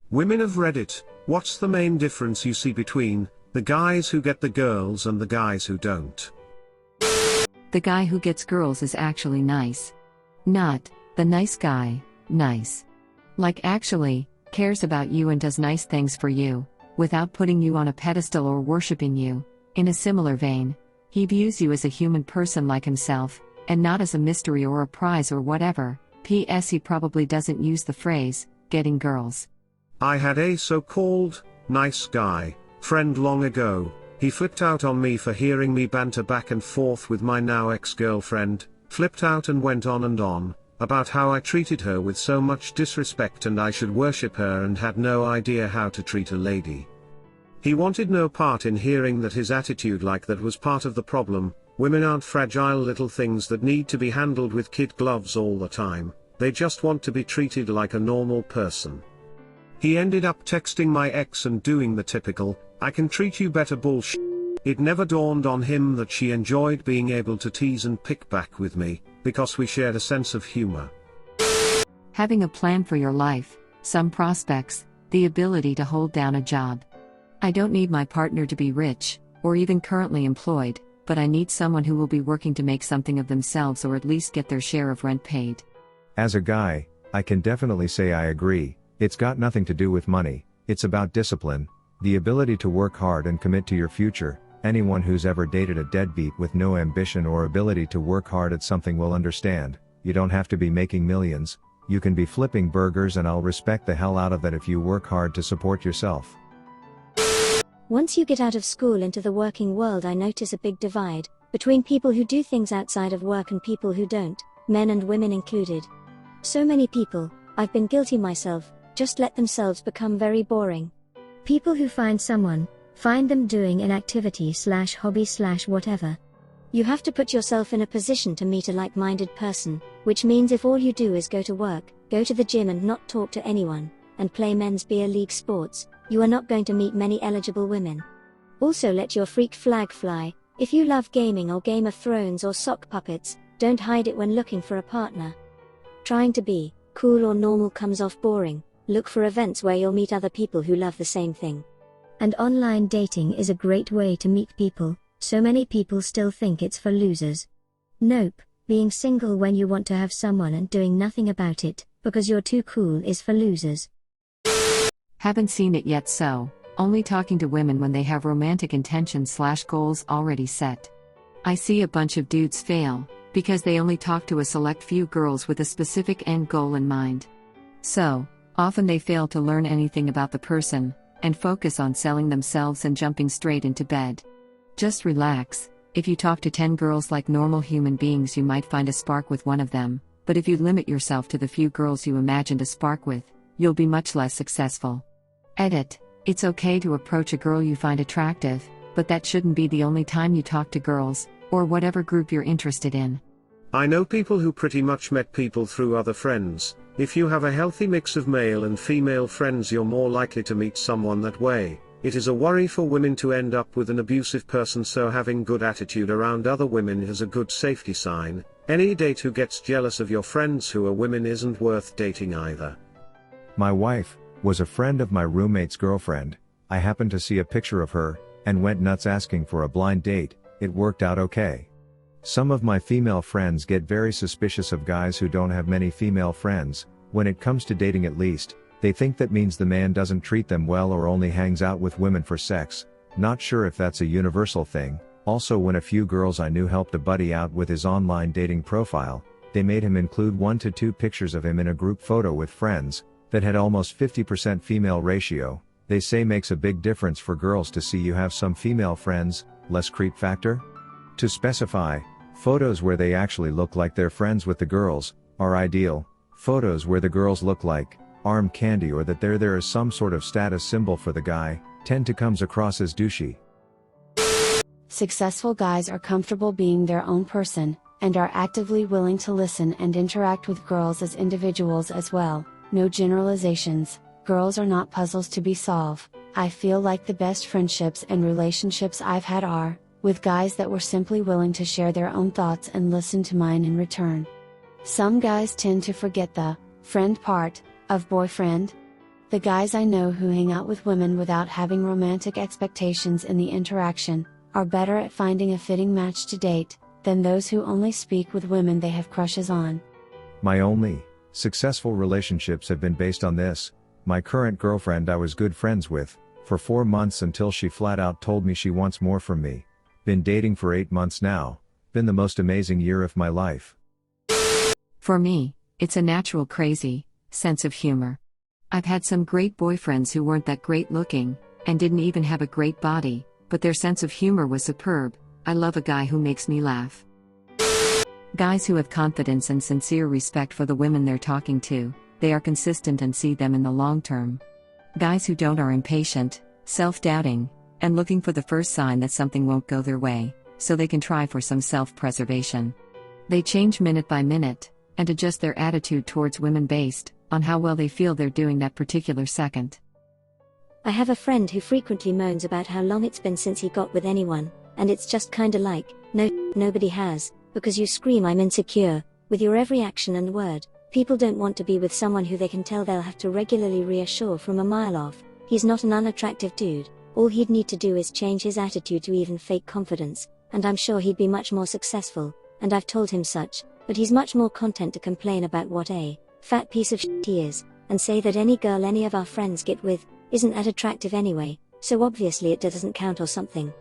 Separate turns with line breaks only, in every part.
Women of Reddit, what's the main difference you see between the guys who get the girls and the guys who don't?
The guy who gets girls is actually nice. Not the nice guy, nice. Like actually cares about you and does nice things for you, without putting you on a pedestal or worshipping you. In a similar vein, he views you as a human person like himself, and not as a mystery or a prize or whatever. P.S. He probably doesn't use the phrase, getting girls.
I had a so-called nice guy friend long ago. He flipped out on me for hearing me banter back and forth with my now ex-girlfriend, flipped out and went on and on about how I treated her with so much disrespect and I should worship her and had no idea how to treat a lady. He wanted no part in hearing that his attitude like that was part of the problem. Women aren't fragile little things that need to be handled with kid gloves all the time, they just want to be treated like a normal person. He ended up texting my ex and doing the typical, I can treat you better bullshit. It never dawned on him that she enjoyed being able to tease and pick back with me, because we shared a sense of humor.
Having a plan for your life, some prospects, the ability to hold down a job. I don't need my partner to be rich, or even currently employed, but I need someone who will be working to make something of themselves or at least get their share of rent paid.
As a guy, I can definitely say I agree. It's got nothing to do with money, it's about discipline, the ability to work hard and commit to your future. Anyone who's ever dated a deadbeat with no ambition or ability to work hard at something will understand. You don't have to be making millions, you can be flipping burgers, and I'll respect the hell out of that if you work hard to support yourself.
Once you get out of school into the working world, I notice a big divide between people who do things outside of work and people who don't, men and women included. So many people, I've been guilty myself, just let themselves become very boring. People who find someone, find them doing an activity/hobby/whatever. You have to put yourself in a position to meet a like-minded person, which means if all you do is go to work, go to the gym and not talk to anyone, and play men's beer league sports, you are not going to meet many eligible women. Also, let your freak flag fly. If you love gaming or Game of Thrones or sock puppets, don't hide it when looking for a partner. Trying to be cool or normal comes off boring. Look for events where you'll meet other people who love the same thing. And online dating is a great way to meet people. So many people still think it's for losers. Nope, being single when you want to have someone and doing nothing about it, because you're too cool, is for losers.
Haven't seen it yet, so only talking to women when they have romantic intentions/goals already set. I see a bunch of dudes fail, because they only talk to a select few girls with a specific end goal in mind. So, often they fail to learn anything about the person, and focus on selling themselves and jumping straight into bed. Just relax. If you talk to 10 girls like normal human beings, you might find a spark with one of them, but if you limit yourself to the few girls you imagined a spark with, you'll be much less successful. Edit. It's okay to approach a girl you find attractive, but that shouldn't be the only time you talk to girls, or whatever group you're interested in.
I know people who pretty much met people through other friends. If you have a healthy mix of male and female friends, you're more likely to meet someone that way. It is a worry for women to end up with an abusive person, so having good attitude around other women is a good safety sign. Any date who gets jealous of your friends who are women isn't worth dating either.
My wife was a friend of my roommate's girlfriend. I happened to see a picture of her, and went nuts asking for a blind date. It worked out okay. Some of my female friends get very suspicious of guys who don't have many female friends. When it comes to dating, at least, they think that means the man doesn't treat them well or only hangs out with women for sex. Not sure if that's a universal thing. Also, when a few girls I knew helped a buddy out with his online dating profile, they made him include 1 to 2 pictures of him in a group photo with friends that had almost 50% female ratio. They say makes a big difference for girls to see you have some female friends. Less creep factor? To specify, photos where they actually look like they're friends with the girls are ideal. Photos where the girls look like arm candy or that they're there as some sort of status symbol for the guy tend to comes across as douchey.
Successful guys are comfortable being their own person, and are actively willing to listen and interact with girls as individuals as well. No generalizations. Girls are not puzzles to be solved. I feel like the best friendships and relationships I've had are with guys that were simply willing to share their own thoughts and listen to mine in return. Some guys tend to forget the friend part of boyfriend. The guys I know who hang out with women without having romantic expectations in the interaction, are better at finding a fitting match to date, than those who only speak with women they have crushes on.
My only successful relationships have been based on this. My current girlfriend I was good friends with, for 4 months until she flat out told me she wants more from me. Been dating for 8 months now, been the most amazing year of my life.
For me, it's a natural crazy sense of humor. I've had some great boyfriends who weren't that great looking, and didn't even have a great body, but their sense of humor was superb. I love a guy who makes me laugh. Guys who have confidence and sincere respect for the women they're talking to, they are consistent and see them in the long term. Guys who don't are impatient, self-doubting, and looking for the first sign that something won't go their way, so they can try for some self-preservation. They change minute by minute, and adjust their attitude towards women based on how well they feel they're doing that particular second.
I have a friend who frequently moans about how long it's been since he got with anyone, and it's just kinda like, no, nobody has, because you scream I'm insecure, with your every action and word. People don't want to be with someone who they can tell they'll have to regularly reassure from a mile off. He's not an unattractive dude, all he'd need to do is change his attitude to even fake confidence, and I'm sure he'd be much more successful, and I've told him such, but he's much more content to complain about what a fat piece of shit he is, and say that any girl any of our friends get with, isn't that attractive anyway, so obviously it doesn't count or something.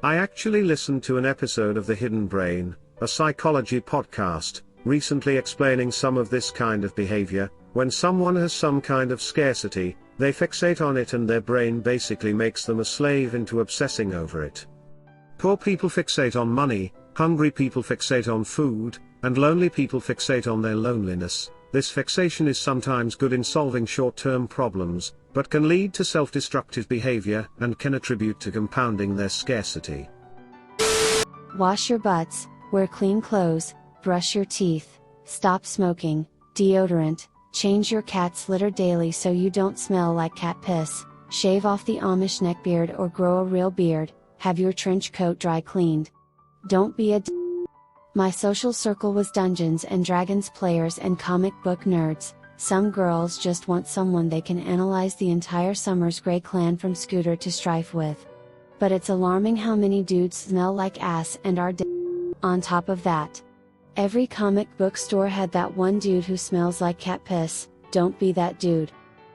I actually listened to an episode of The Hidden Brain, a psychology podcast, recently explaining some of this kind of behavior. When someone has some kind of scarcity, they fixate on it and their brain basically makes them a slave into obsessing over it. Poor people fixate on money, hungry people fixate on food, and lonely people fixate on their loneliness. This fixation is sometimes good in solving short-term problems, but can lead to self-destructive behavior and can attribute to compounding their scarcity.
Wash your butts, wear clean clothes, brush your teeth, stop smoking, deodorant, change your cat's litter daily so you don't smell like cat piss, shave off the Amish neckbeard or grow a real beard, have your trench coat dry cleaned. Don't be a My social circle was Dungeons and Dragons players and comic book nerds. Some girls just want someone they can analyze the entire Summer's Grey clan from Scooter to Strife with. But it's alarming how many dudes smell like ass and are on top of that. Every comic book store had that one dude who smells like cat piss. Don't be that dude.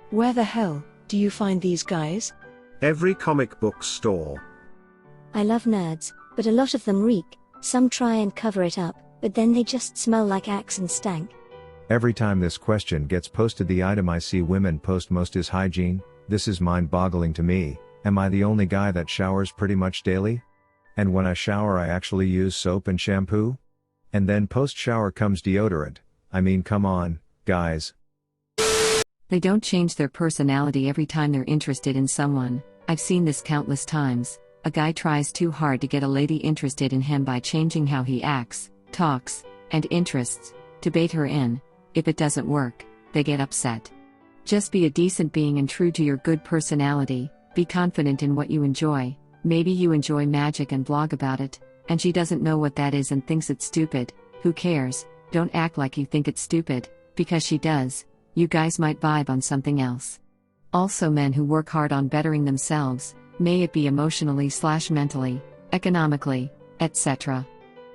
Where the hell do you find these guys?
Every comic book store.
I love nerds, but a lot of them reek. Some try and cover it up, but then they just smell like axe and stank.
Every time this question gets posted, the item I see women post most is hygiene. This is mind-boggling to me. Am I the only guy that showers pretty much daily? And when I shower I actually use soap and shampoo? And then post-shower comes deodorant. I mean, come on, guys.
They don't change their personality every time they're interested in someone. I've seen this countless times. A guy tries too hard to get a lady interested in him by changing how he acts, talks, and interests, to bait her in. If it doesn't work, they get upset. Just be a decent being and true to your good personality. Be confident in what you enjoy. Maybe you enjoy magic and blog about it, and she doesn't know what that is and thinks it's stupid. Who cares? Don't act like you think it's stupid, because she does. You guys might vibe on something else. Also, men who work hard on bettering themselves, may it be emotionally/mentally, economically, etc.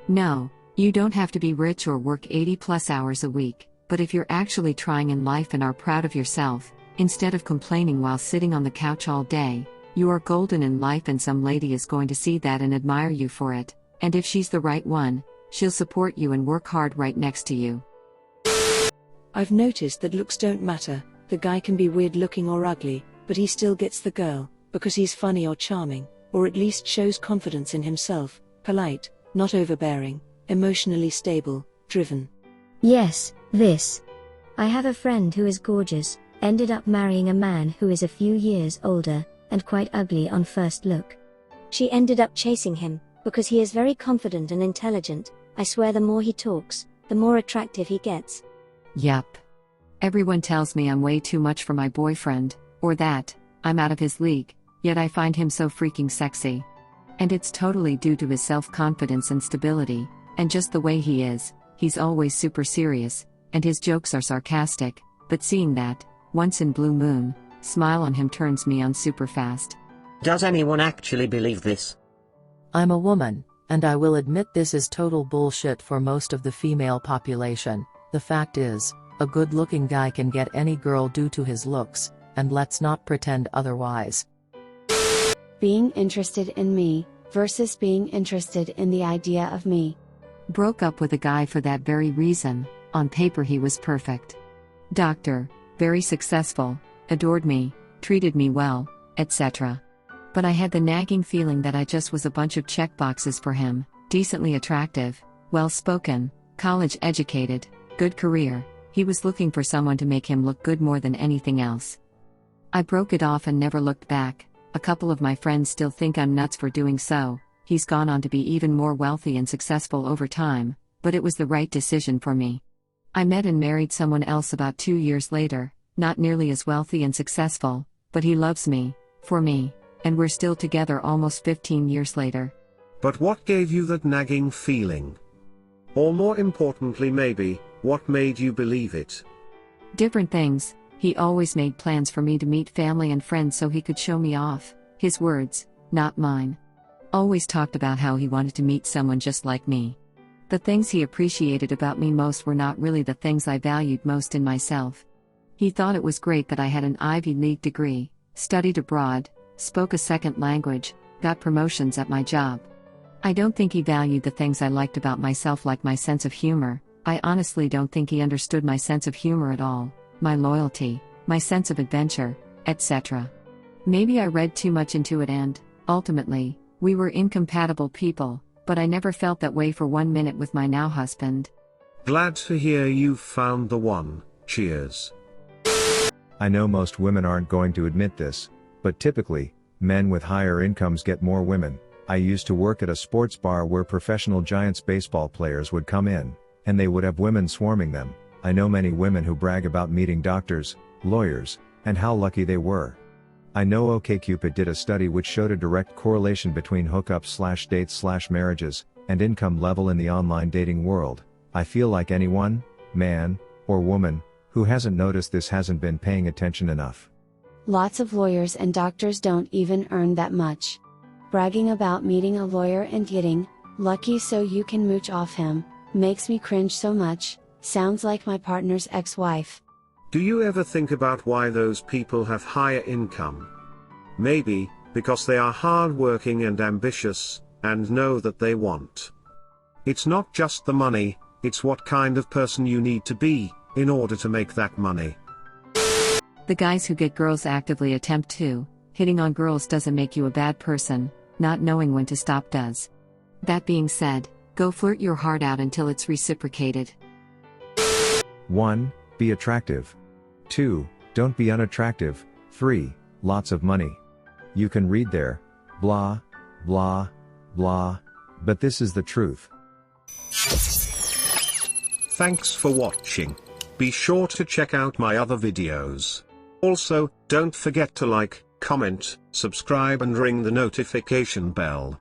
No, you don't have to be rich or work 80+ hours a week, but if you're actually trying in life and are proud of yourself, instead of complaining while sitting on the couch all day, you are golden in life, and some lady is going to see that and admire you for it, and if she's the right one, she'll support you and work hard right next to you.
I've noticed that looks don't matter. The guy can be weird looking or ugly, but he still gets the girl, because he's funny or charming, or at least shows confidence in himself, polite, not overbearing, emotionally stable, driven.
Yes, this. I have a friend who is gorgeous, ended up marrying a man who is a few years older, and quite ugly on first look. She ended up chasing him, because he is very confident and intelligent. I swear the more he talks, the more attractive he gets.
Yup. Everyone tells me I'm way too much for my boyfriend, or that I'm out of his league, yet I find him so freaking sexy. And it's totally due to his self-confidence and stability, and just the way he is. He's always super serious, and his jokes are sarcastic, but seeing that, once in blue moon, Smile on him turns me on super fast.
Does anyone actually believe this?
I'm a woman, and I will admit this is total bullshit for most of the female population. The fact is, a good-looking guy can get any girl due to his looks, and let's not pretend otherwise.
Being interested in me, versus being interested in the idea of me.
Broke up with a guy for that very reason. On paper he was perfect. Doctor, very successful, adored me, treated me well, etc. But I had the nagging feeling that I just was a bunch of checkboxes for him, decently attractive, well-spoken, college educated, good career. He was looking for someone to make him look good more than anything else. I broke it off and never looked back. A couple of my friends still think I'm nuts for doing so. He's gone on to be even more wealthy and successful over time, but it was the right decision for me. I met and married someone else about 2 years later, not nearly as wealthy and successful, but he loves me, for me, and we're still together almost 15 years later.
But what gave you that nagging feeling? Or more importantly maybe, what made you believe it?
Different things. He always made plans for me to meet family and friends so he could show me off. His words, not mine. Always talked about how he wanted to meet someone just like me. The things he appreciated about me most were not really the things I valued most in myself. He thought it was great that I had an Ivy League degree, studied abroad, spoke a second language, got promotions at my job. I don't think he valued the things I liked about myself, like my sense of humor. I honestly don't think he understood my sense of humor at all, my loyalty, my sense of adventure, etc. Maybe I read too much into it and, ultimately, we were incompatible people, but I never felt that way for 1 minute with my now husband.
Glad to hear you've found the one. Cheers.
I know most women aren't going to admit this, but typically, men with higher incomes get more women. I used to work at a sports bar where professional Giants baseball players would come in, and they would have women swarming them. I know many women who brag about meeting doctors, lawyers, and how lucky they were. I know OkCupid did a study which showed a direct correlation between hookups/dates/marriages, and income level in the online dating world. I feel like anyone, man, or woman, who hasn't noticed this hasn't been paying attention enough.
Lots of lawyers and doctors don't even earn that much. Bragging about meeting a lawyer and getting lucky so you can mooch off him makes me cringe so much. Sounds like my partner's ex-wife.
Do you ever think about why those people have higher income? Maybe, because they are hardworking and ambitious, and know that they want. It's not just the money, it's what kind of person you need to be, in order to make that money.
The guys who get girls actively attempt to. Hitting on girls doesn't make you a bad person, not knowing when to stop does. That being said, go flirt your heart out until it's reciprocated.
1. Be attractive. 2. Don't be unattractive. 3. Lots of money. You can read there, blah, blah, blah, but this is the truth.
Thanks for watching. Be sure to check out my other videos. Also, don't forget to like, comment, subscribe and ring the notification bell.